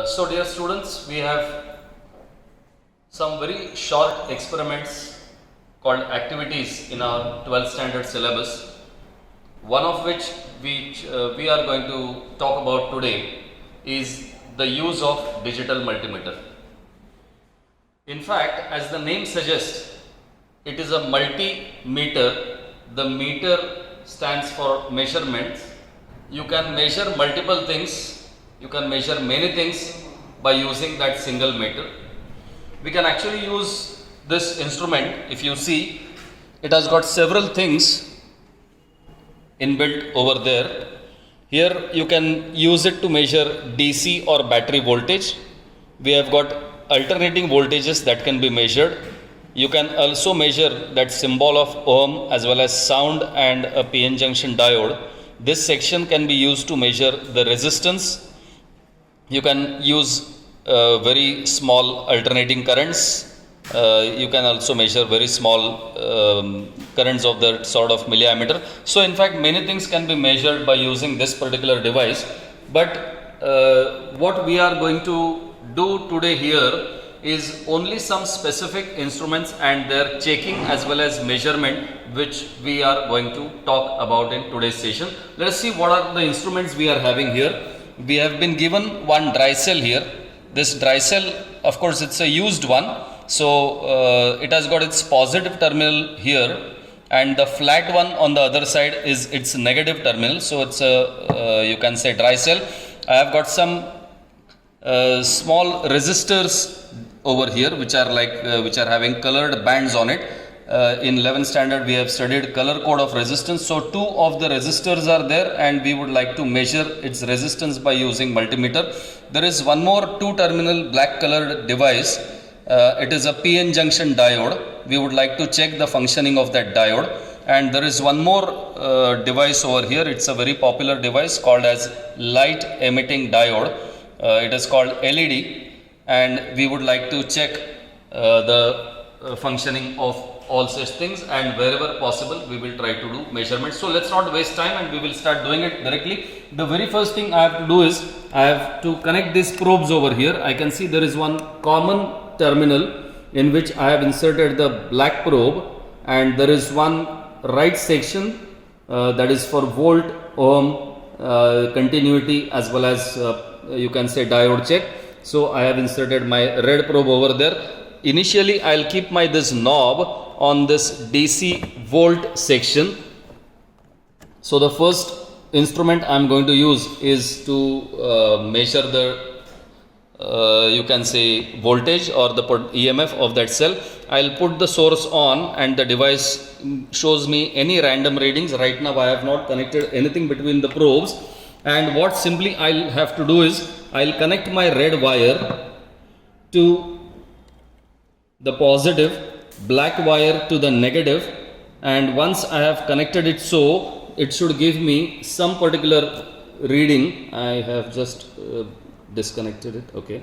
So dear students, we have some very short experiments called activities in our 12th standard syllabus, one of which we are going to talk about today is the use of digital multimeter. In fact, as the name suggests, it is a multimeter. The meter stands for measurements. You can measure multiple things, you can measure many things by using that single meter. We can actually use this instrument. If you see, it has got several things inbuilt over there. Here you can use it to measure DC or battery voltage. We have got alternating voltages that can be measured. You can also measure that symbol of ohm as well as sound and a PN junction diode. This section can be used to measure the resistance. You can use very small alternating currents. You can also measure very small currents of the sort of milliammeter. So in fact many things can be measured by using this particular device. But what we are going to do today here is only some specific instruments and their checking as well as measurement, which we are going to talk about in today's session. Let us see what are the instruments we are having here. We have been given one dry cell here. This dry cell, of course, it's a used one. So it has got its positive terminal here, and the flat one on the other side is its negative terminal. So it's a you can say dry cell. I have got some small resistors over here which are which are having colored bands on it. In 11th standard we have studied color code of resistance. So two of the resistors are there and we would like to measure its resistance by using multimeter. There is one more two terminal black colored device. It is a PN junction diode. We would like to check the functioning of that diode. And there is one more device over here. It's a very popular device called as light emitting diode. It is called LED, and we would like to check the functioning of all such things, and wherever possible we will try to do measurements. So let's not waste time and we will start doing it directly. The very first thing I have to do is I have to connect these probes over here. I can see there is one common terminal in which I have inserted the black probe, and there is one right section that is for volt, ohm, continuity as well as you can say diode check. So I have inserted my red probe over there. Initially I will keep my this knob on this DC volt section. So the first instrument I am going to use is to measure the you can say voltage or the EMF of that cell. I will put the source on and the device shows me any random readings. Right now I have not connected anything between the probes, and what simply I will have to do is I will connect my red wire to the positive, black wire to the negative, and once I have connected it, so it should give me some particular reading. I have just disconnected it, okay,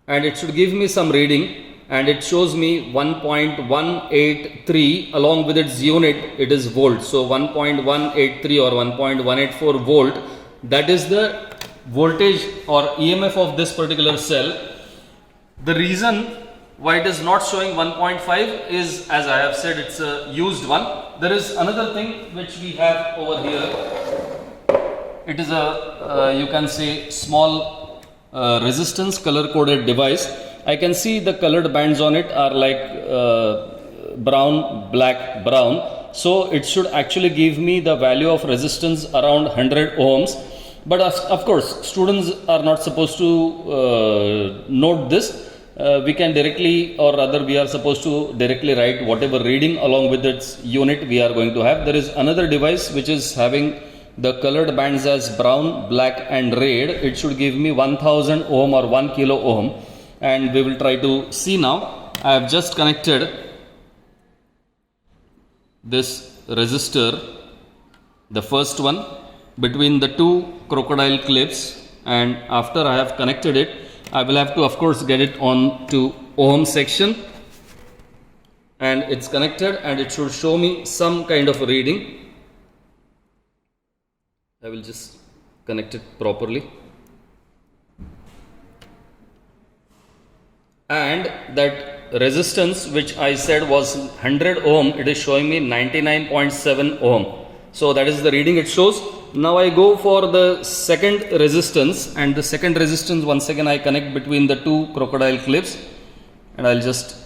and it should give me some reading, and it shows me 1.183 along with its unit, it is volt. So 1.183 or 1.184 volt, that is the voltage or EMF of this particular cell. The reason why it is not showing 1.5 is, as I have said, it's a used one. There is another thing which we have over here. It is a you can say small resistance color coded device. I can see the colored bands on it are like brown, black, brown. So it should actually give me the value of resistance around 100 ohms. But of course students are not supposed to note this. We can directly, or rather we are supposed to directly write whatever reading along with its unit we are going to have. There is another device which is having the colored bands as brown, black and red. It should give me 1000 ohm or 1 kilo ohm, and we will try to see now. I have just connected this resistor, the first one, between the two crocodile clips, and after I have connected it, I will have to of course get it on to ohm section, and it's connected and it should show me some kind of a reading. I will just connect it properly. and that resistance which I said was 100 ohm, it is showing me 99.7 ohm. So that is the reading it shows. Now I go for the second resistance, and the second resistance once again I connect between the two crocodile clips, and I'll just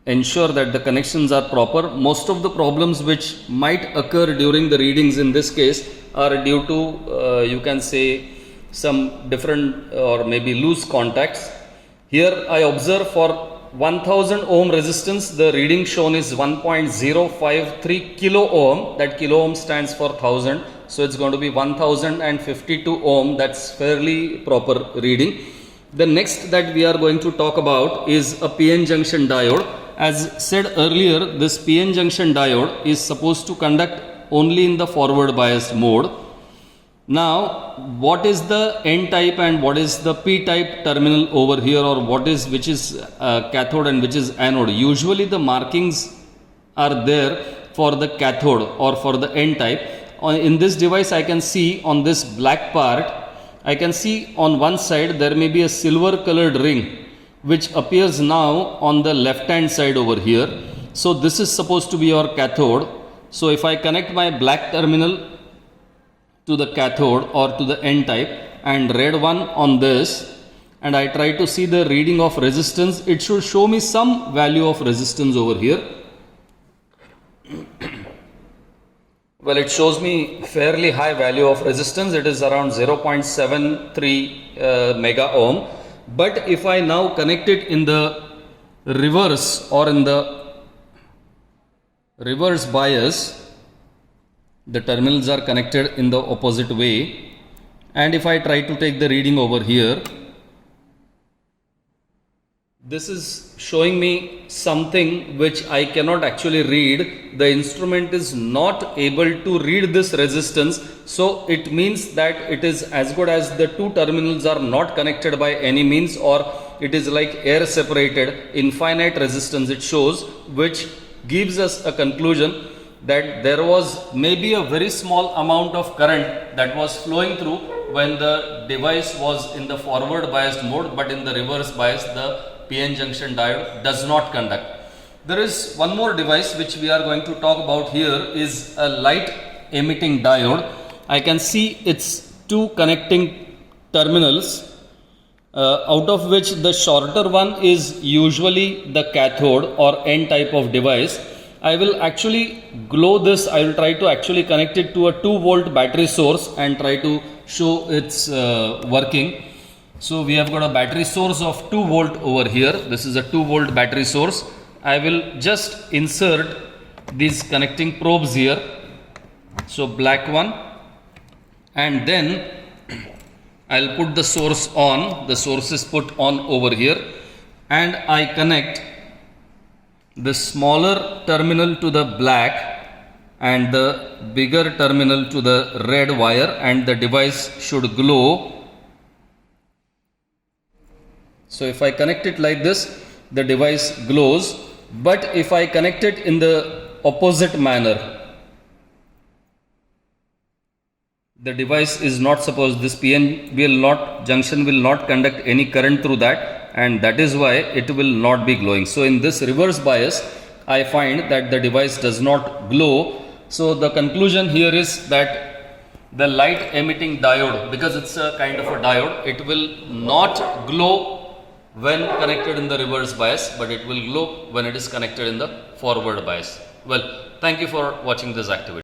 ensure that the connections are proper. Most of the problems which might occur during the readings in this case are due to you can say some different or maybe loose contacts. Here I observe for 1000 ohm resistance, the reading shown is 1.053 kilo ohm. That kilo ohm stands for 1000. So it's going to be 1052 ohm. That's fairly proper reading. The next that we are going to talk about is a PN junction diode. As said earlier, this PN junction diode is supposed to conduct only in the forward biased mode. Now, what is the N type and what is the P type terminal over here, or which is cathode and which is anode? Usually the markings are there for the cathode or for the N type. In this device I can see on this black part, I can see on one side there may be a silver colored ring which appears now on the left hand side over here. So this is supposed to be your cathode. So if I connect my black terminal to the cathode or to the N type and red one on this, and I try to see the reading of resistance, it should show me some value of resistance over here. Well, it shows me fairly high value of resistance. It is around 0.73 mega ohm. But if I now connect it in the reverse or in the reverse bias, the terminals are connected in the opposite way, and if I try to take the reading over here, this is showing me something which I cannot actually read. The instrument is not able to read this resistance, so it means that it is as good as the two terminals are not connected by any means, or it is like air separated, infinite resistance it shows, which gives us a conclusion that there was maybe a very small amount of current that was flowing through when the device was in the forward biased mode, but in the reverse bias the PN junction diode does not conduct. There is one more device which we are going to talk about here, is a light emitting diode. I can see its two connecting terminals, out of which the shorter one is usually the cathode or N type of device. I will actually glow this. I will try to actually connect it to a 2-volt battery source and try to show its working. So we have got a battery source of 2 volt over here. This is a 2 volt battery source. I will just insert these connecting probes here. So black one, and then I'll put the source on. The source is put on over here, and I connect the smaller terminal to the black and the bigger terminal to the red wire, and the device should glow. So if I connect it like this, the device glows. But if I connect it in the opposite manner, the device is not supposed, this PN junction will not conduct any current through that, and that is why it will not be glowing. So in this reverse bias, I find that the device does not glow. So the conclusion here is that the light emitting diode, because it's a kind of a diode, it will not glow when connected in the reverse bias, but it will glow when it is connected in the forward bias. Well, thank you for watching this activity.